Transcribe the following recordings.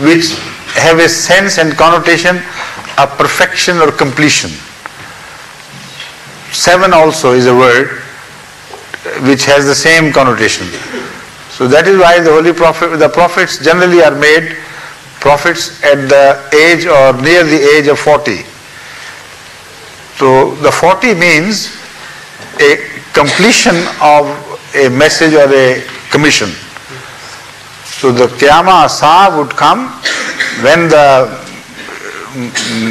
which have a sense and connotation of perfection or completion. 7 also is a word which has the same connotation. So that is why the prophets generally are made prophets at the age or near the age of 40. So the 40 means a completion of a message or a commission. So the Qiyamah Asa would come when the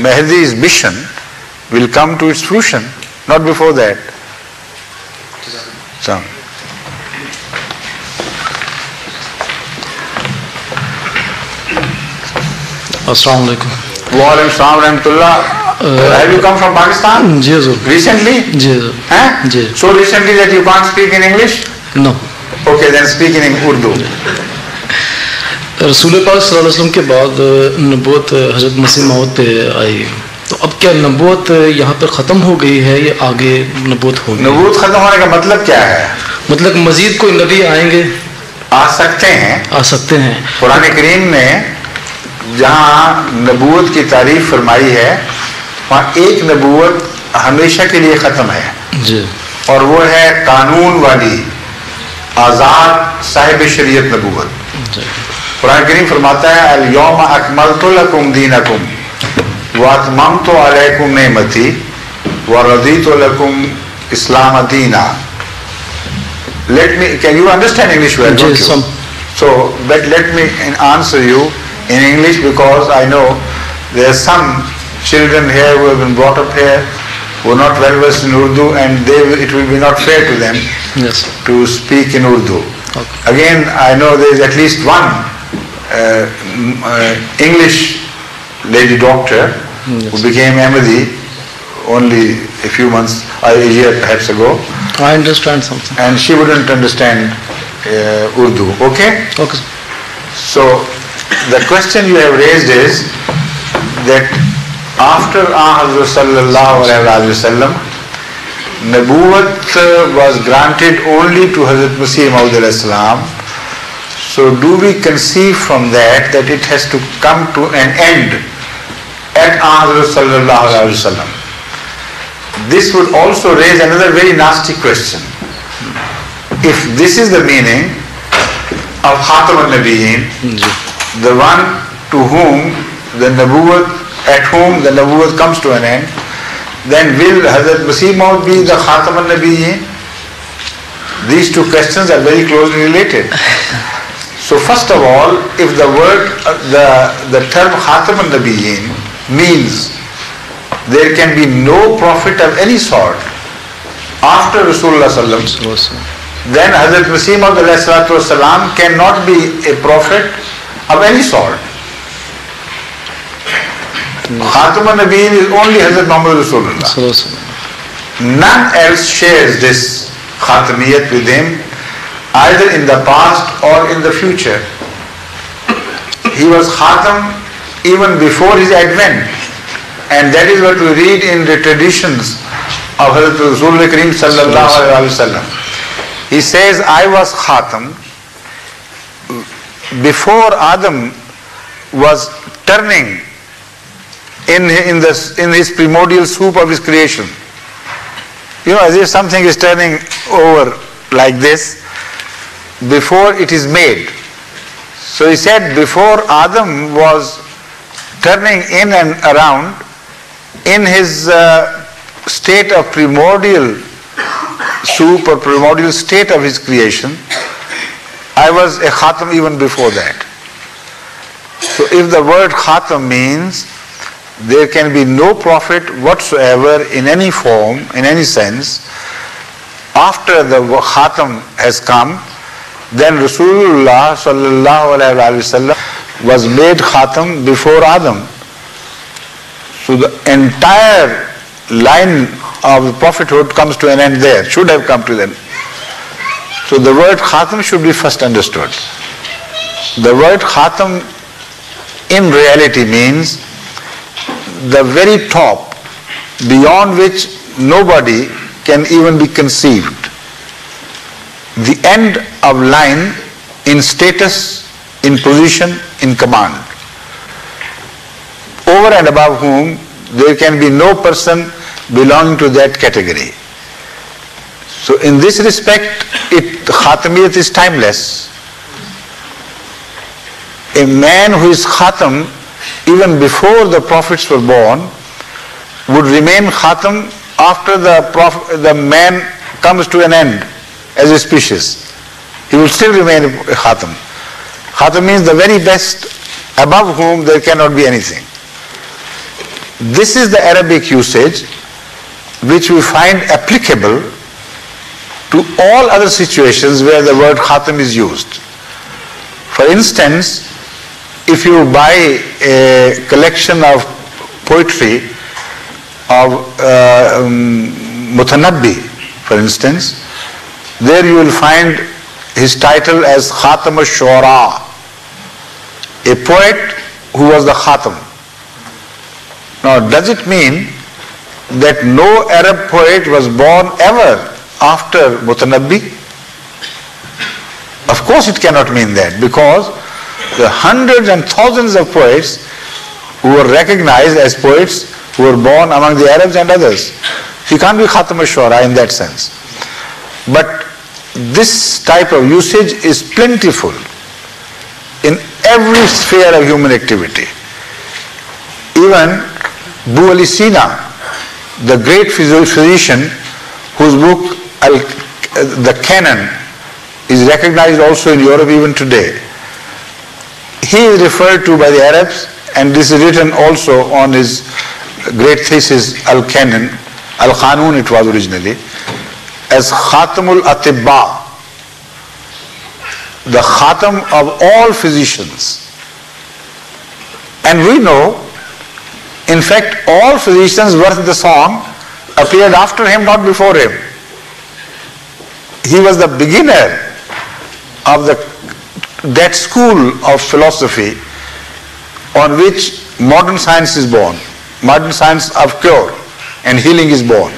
Mahdi's mission will come to its fruition, not before that. So. Assalamu alaikum. Wa alaikum assalam wa rahmatullah. Have you come from Pakistan? Yes, sir. Recently? Yes, sir. Yes. So recently that you can't speak in English? No. Okay, then speak in Urdu. रसूल पाक सल्लल्लाहु अलैहि वसल्लम के बाद नबूवत हज़रत मसीह मौद पे आई, तो अब क्या नबूवत यहाँ पर ख़त्म हो गई है या आगे नबूवत होगी? नबूवत ख़त्म होने का मतलब क्या है? मतलब मजीद कोई नबी आएंगे? आ सकते हैं। आ सकते हैं। कुरान करीम ने जहाँ नबूवत की तारीफ फरमाई है वहाँ एक नबूवत हमेशा के लिए ख़त्म है जी, और वो है कानून वाली आज़ाद साहिब शरीयत नबूवत। कुरान करीम फरमाता है अल यौमा अकमलतु लकुम दीनकुम व अतममतु अलैकुम नेमती व रदीतु लकुम इस्लाम दीना। Can you understand English well? Yes, some. So, but let me answer you in English because I know there are some children here who have been brought up here who are not well versed in Urdu, and it will be not fair to them to speak in Urdu. Okay. Again, I know there is at least one English lady doctor who became Ahmadi only a few months, a year perhaps ago. I understand something. And she wouldn't understand Urdu. Okay? Okay. So the question you have raised is that after Hazrat sallallahu alaihi wasallam, Nabuwat was granted only to Hazrat Masih Maud alayhi salam. So do we conceive from that it has to come to an end at Hazrat sallallahu alaihi wasallam? This would also raise another very nasty question. If this is the meaning of Khatam al-Nabiyyin, the one to whom the Nabuwat, at whom the Nabuwat comes to an end, then will Hazrat Masih Maud be the Khatam al-Nabiyyin? These two questions are very closely related. So first of all, if the word, the term Khatam al-Nabiyyin means there can be no prophet of any sort after Rasulullah sallallahu alaihi wasallam, then Hazrat Masih Maud alayhi salatu wasalam cannot be a prophet of any sort. Khatam al-Nabiyyin is only Hazrat Muhammad Rasulullah. None else shares this Khatamiyat with him, either in the past or in the future. He was Khatam even before his advent, and that is what we read in the traditions of Hazrat Rasulullah Kareem sallallahu alaihi wasallam. He says, I was Khatam before Adam was turning in his primordial soup of his creation. You know, as if something is turning over like this before it is made. So he said, before Adam was turning in and around in his state of primordial soup or primordial state of his creation, I was a Khatam even before that. So if the word Khatam means there can be no prophet whatsoever in any form, in any sense, after the Khatam has come, then Rasulullah sallallahu alaihi wasallam was made Khatam before Adam. So the entire line of the prophethood comes to an end there, should have come to them. So the word Khatam should be first understood. The word Khatam in reality means the very top, beyond which nobody can even be conceived. The end of line in status, in position, in command. over and above whom there can be no person belonging to that category. So in this respect, Khatamiyat is timeless. A man who is Khatam even before the prophets were born would remain Khatam after the man comes to an end as a species. He will still remain a Khatam. Khatam means the very best, above whom there cannot be anything. This is the Arabic usage which we find applicable to all other situations where the word Khatam is used. For instance, if you buy a collection of poetry of Mutanabbi, for instance, there you will find his title as Khatam al-Shu'ara, a poet who was the Khatam. Now, does it mean that no Arab poet was born ever after Mutanabbi? Of course it cannot mean that, because the hundreds and thousands of poets who were recognized as poets who were born among the Arabs and others. He can't be Khatam al-Shu'ara in that sense. But this type of usage is plentiful in every sphere of human activity. Even Bu Ali Sina, the great physician whose book the Canon is recognized also in Europe even today, he is referred to by the Arabs, and this is written also on his great thesis Al-Canon, Al-Qanun it was originally, as Khatamul Atibba, the Khatam of all physicians. And we know, in fact, all physicians worth the song appeared after him, not before him. He was the beginner of that school of philosophy on which modern science is born, modern science of cure and healing is born.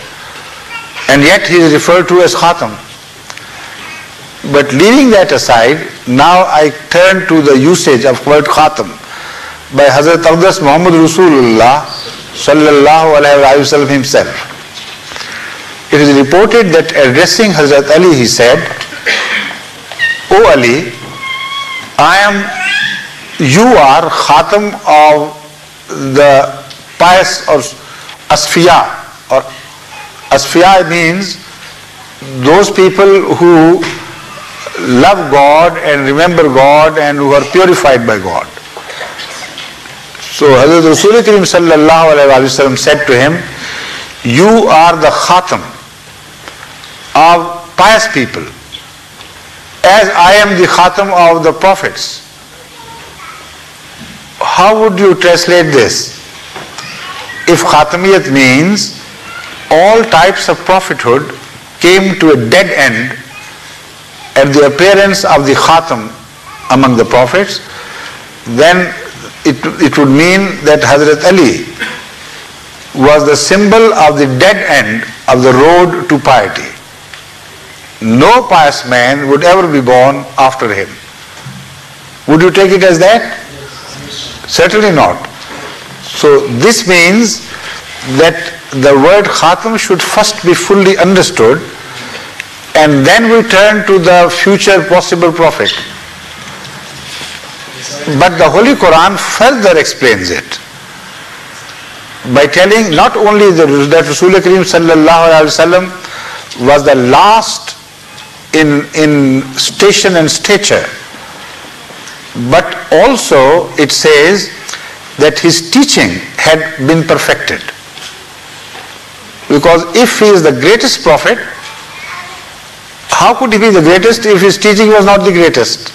And yet he is referred to as Khatam. But leaving that aside, now I turn to the usage of word Khatam by Hazrat Aqdas Muhammad Rasulullah sallallahu alayhi wa sallam himself. It is reported that addressing Hazrat Ali, he said, "O Ali, you are Khatam of the pious or Asfiya." Or Asfiya means those people who love God and remember God and who are purified by God. So Hazrat Rasul Karim sallallahu alayhi wa sallam said to him, "You are the Khatam of pious people, as I am the Khatam of the prophets." How would you translate this? If Khatamiyat means all types of prophethood came to a dead end at the appearance of the Khatam among the prophets, then it would mean that Hazrat Ali was the symbol of the dead end of the road to piety. No pious man would ever be born after him. Would you take it as that? Certainly not. So this means that the word Khatam should first be fully understood, and then we turn to the future possible prophet. But the Holy Quran further explains it by telling not only that Rasul Karim sallallahu alaihi wasallam was the last in station and stature, but also it says that his teaching had been perfected. Because if he is the greatest prophet, how could he be the greatest if his teaching was not the greatest?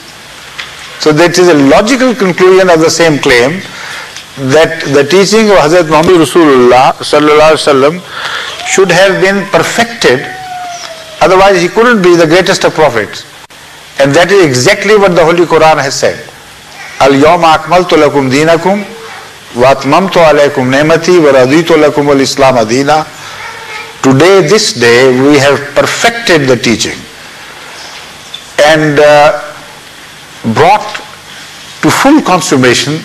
So that is a logical conclusion of the same claim, that the teaching of Hazrat Muhammad Rasulullah sallallahu alaihi wasallam should have been perfected, otherwise he couldn't be the greatest of prophets. And that is exactly what the Holy Quran has said. Al-yawma akmaltu lakum deenakum wa atmamtu alaykum ni'mati wa raditu lakum al-islam deena. Today, this day, we have perfected the teaching and brought to full consummation